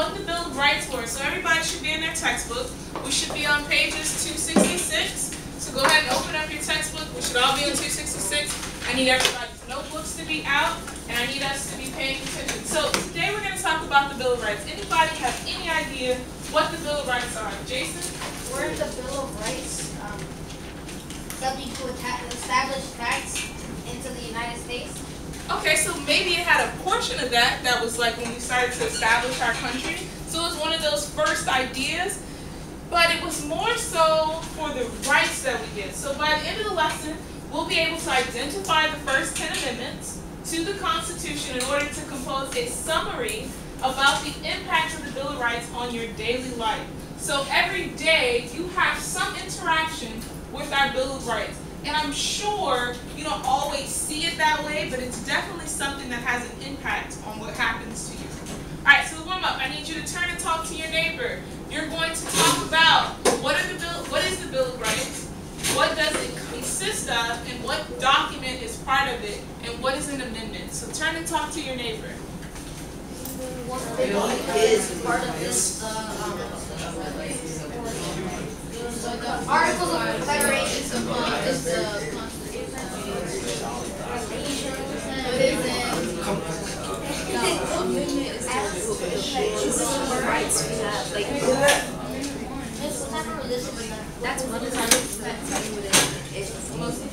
what the Bill of Rights were. So everybody should be in their textbook. We should be on pages 266. So go ahead and open up your textbook. We should all be on 266. I need everybody's notebooks to be out, and I need us to be paying attention. So today we're going to talk about the Bill of Rights. Anybody have any idea what the Bill of Rights are? Jason? Were the Bill of Rights something to establish rights into the United States? Okay, so maybe it had a portion of that was like when we started to establish our country. So it was one of those first ideas, but it was more so for the rights that we get. So by the end of the lesson, we'll be able to identify the first 10 amendments to the Constitution in order to compose a summary about the impact of the Bill of Rights on your daily life. So every day you have some interaction with our Bill of Rights. And I'm sure you don't always see it that way, but it's definitely something that has an impact on what happens to you. All right, so to warm up, I need you to turn and talk to your neighbor. You're going to talk about what is the Bill of Rights, what does it consist of, and what document is part of it, and what is an amendment. So turn and talk to your neighbor. What is part of this? The Articles of Confederation is the Constitution. Rights we have, like that's one of it's mostly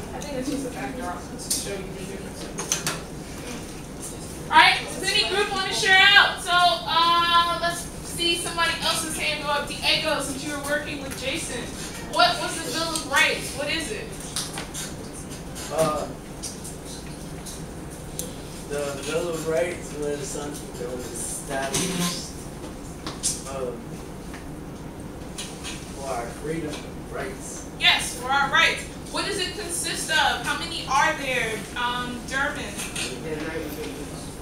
I think it's just a backdrop to show you the difference. Alright, does any group want to share out? So let's see somebody else's hand go up. Diego, since you were working with Jason, what was the Bill of Rights? What is it? The Bill of Rights was something that was established for our freedom and rights. Yes, for our rights. What does it consist of? How many are there, Durbin?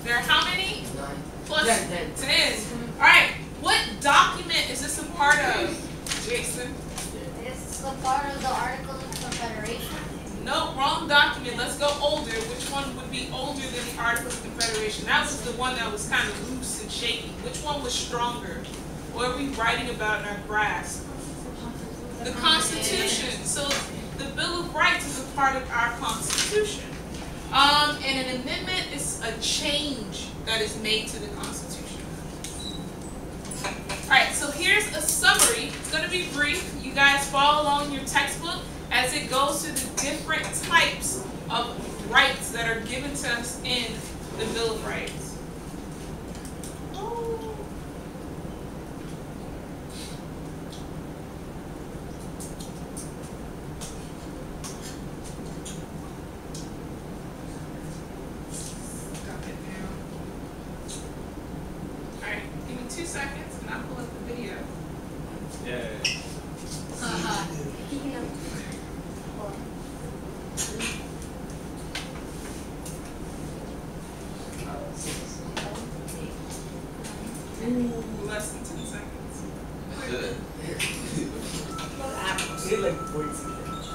There are how many? 9. Plus 10. 10. Alright, what document is this a part of, Jason? It's a part of the Articles of Confederation. No, wrong document. Let's go older. Which one would be older than the Articles of Confederation? That was the one that was kind of loose and shaky. Which one was stronger? What are we writing about in our grasp? The Constitution. So the Bill of Rights is a part of our Constitution. And an amendment is a change that is made to the Constitution. Alright, so here's a summary. It's going to be brief. You guys follow along in your textbook as it goes through the different types of rights that are given to us in the Bill of Rights. Alright, give me 2 seconds and I'll pull up the video. Yeah. Ooh, less than 10 seconds. We had like 40 seconds.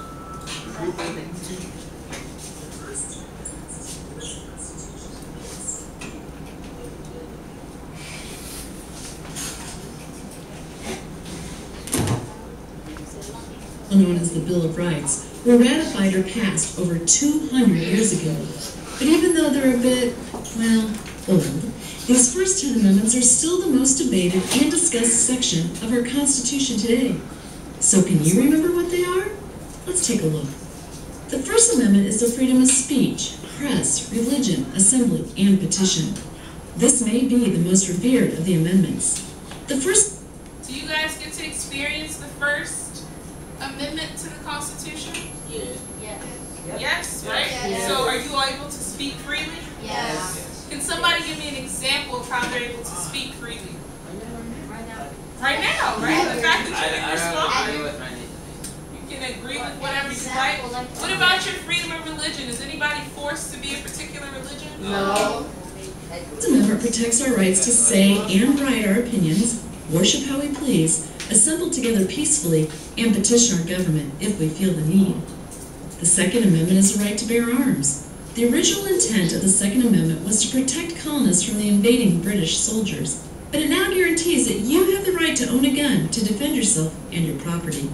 Known as the Bill of Rights, were ratified or passed over 200 years ago. But even though they're a bit, well, old, these first 10 amendments are still the most debated and discussed section of our Constitution today. So can you remember what they are? Let's take a look. The First Amendment is the freedom of speech, press, religion, assembly, and petition. This may be the most revered of the amendments. The first... Do you guys get to experience the first amendment to the Constitution? Yeah. Yes. Yes, right? Yes. So are you all able to speak freely? Yes. Can somebody give me an example of how they're able to speak freely? Right now. Right now, right? The fact that you can I respond. agree with my name. You can agree with whatever you like. What about your freedom of religion? Is anybody forced to be a particular religion? No. This amendment protects our rights to say and write our opinions, worship how we please, assemble together peacefully, and petition our government if we feel the need. The Second Amendment is the right to bear arms. The original intent of the Second Amendment was to protect colonists from the invading British soldiers, but it now guarantees that you have the right to own a gun to defend yourself and your property.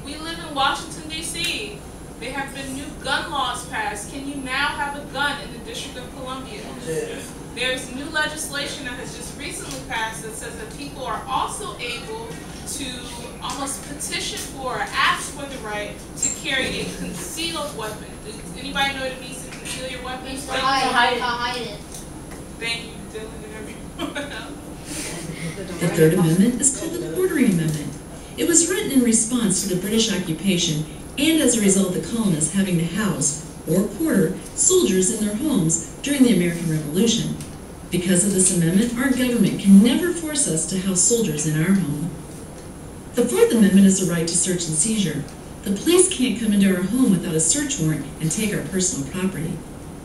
We live in Washington, D.C. There have been new gun laws passed. Can you now have a gun in the District of Columbia? Yeah. There's new legislation that has just recently passed that says that people are also able to almost petition for or ask for the right to carry a concealed weapon. Does anybody know what it means to conceal your weapon? Means to hide it. Thank you, Dylan and everyone else. The Third Amendment is called the Quartering Amendment. It was written in response to the British occupation and as a result of the colonists having to house or quarter soldiers in their homes during the American Revolution. Because of this amendment, our government can never force us to house soldiers in our home. The Fourth Amendment is the right to search and seizure. The police can't come into our home without a search warrant and take our personal property.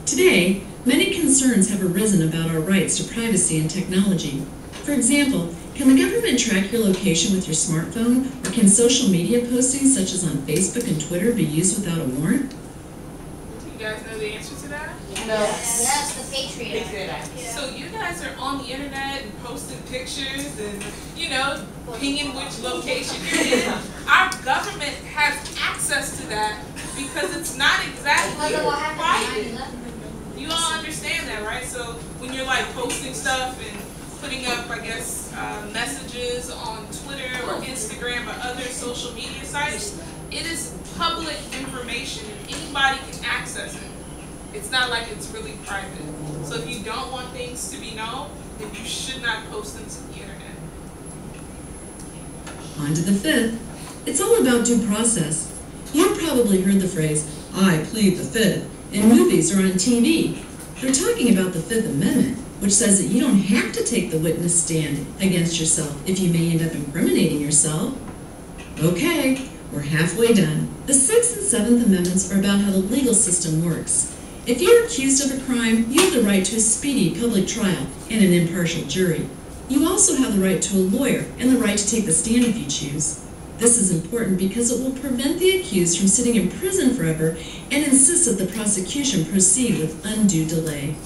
Today, many concerns have arisen about our rights to privacy and technology. For example, can the government track your location with your smartphone, or can social media postings such as on Facebook and Twitter be used without a warrant? Do you guys know the answer to that? No. That's the Patriot Act. Yeah. So you guys are on the internet and posting pictures and, pinging which location you're in. Our government has access to that because it's not exactly Because of what happened private. in 9/11. You all understand that, right? So when you're like posting stuff and putting up, I guess, messages on Twitter or Instagram or other social media sites, it is public information and anybody can access it. It's not like it's really private. So if you don't want things to be known, then you should not post them to the internet. On to the Fifth. It's all about due process. You've probably heard the phrase, "I plead the Fifth," in movies or on TV. They're talking about the Fifth Amendment, which says that you don't have to take the witness stand against yourself if you may end up incriminating yourself. Okay, we're halfway done. The Sixth and Seventh Amendments are about how the legal system works. If you're accused of a crime, you have the right to a speedy public trial and an impartial jury. You also have the right to a lawyer and the right to take the stand if you choose. This is important because it will prevent the accused from sitting in prison forever and insists that the prosecution proceed with undue delay.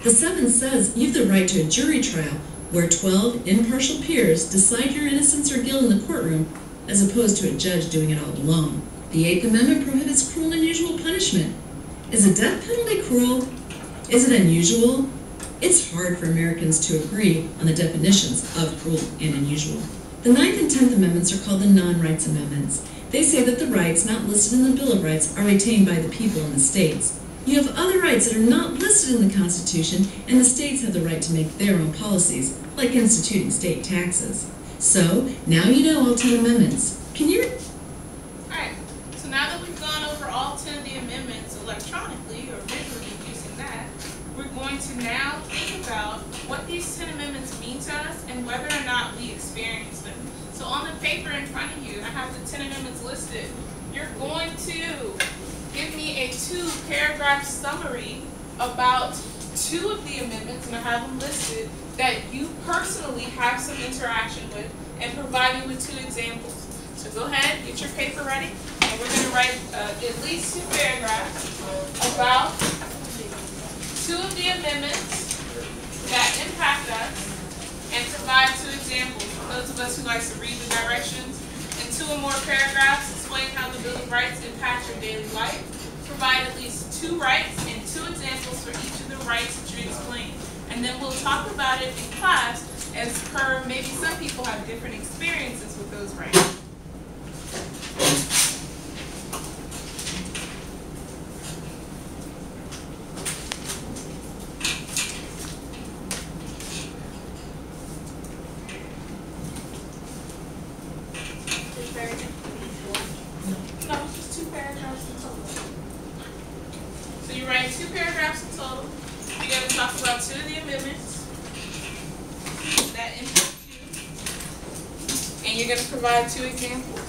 The Seventh says you have the right to a jury trial where 12 impartial peers decide your innocence or guilt in the courtroom as opposed to a judge doing it all alone. The Eighth Amendment prohibits cruel and unusual punishment. Is a death penalty cruel? Is it unusual? It's hard for Americans to agree on the definitions of cruel and unusual. The Ninth and 10th Amendments are called the non-rights amendments. They say that the rights not listed in the Bill of Rights are retained by the people in the states. You have other rights that are not listed in the Constitution, and the states have the right to make their own policies, like instituting state taxes. So, now you know all 10 amendments. Can you... Alright, so now that we've gone over all 10 of the amendments electronically, or visually using that, we're going to now think about what these 10 amendments mean to us and whether or not we experience them. So on the paper in front of you, I have the 10 amendments listed. You're going to give me a 2-paragraph summary about 2 of the amendments, and I have them listed, that you personally have some interaction with, and provide you with 2 examples. So go ahead, get your paper ready, and we're going to write at least 2 paragraphs about 2 of the amendments that impact us, and provide 2 examples. For those of us who like to read the directions, in 2 or more paragraphs, explain how the Bill of Rights impacts your daily life. Provide at least 2 rights and 2 examples for each of the rights that you explain. And then we'll talk about it in class as per maybe some people have different experiences with those rights. No, it's just 2 paragraphs in total. So you write 2 paragraphs in total. You're going to talk about 2 of the amendments that impact you. And you're going to provide 2 examples.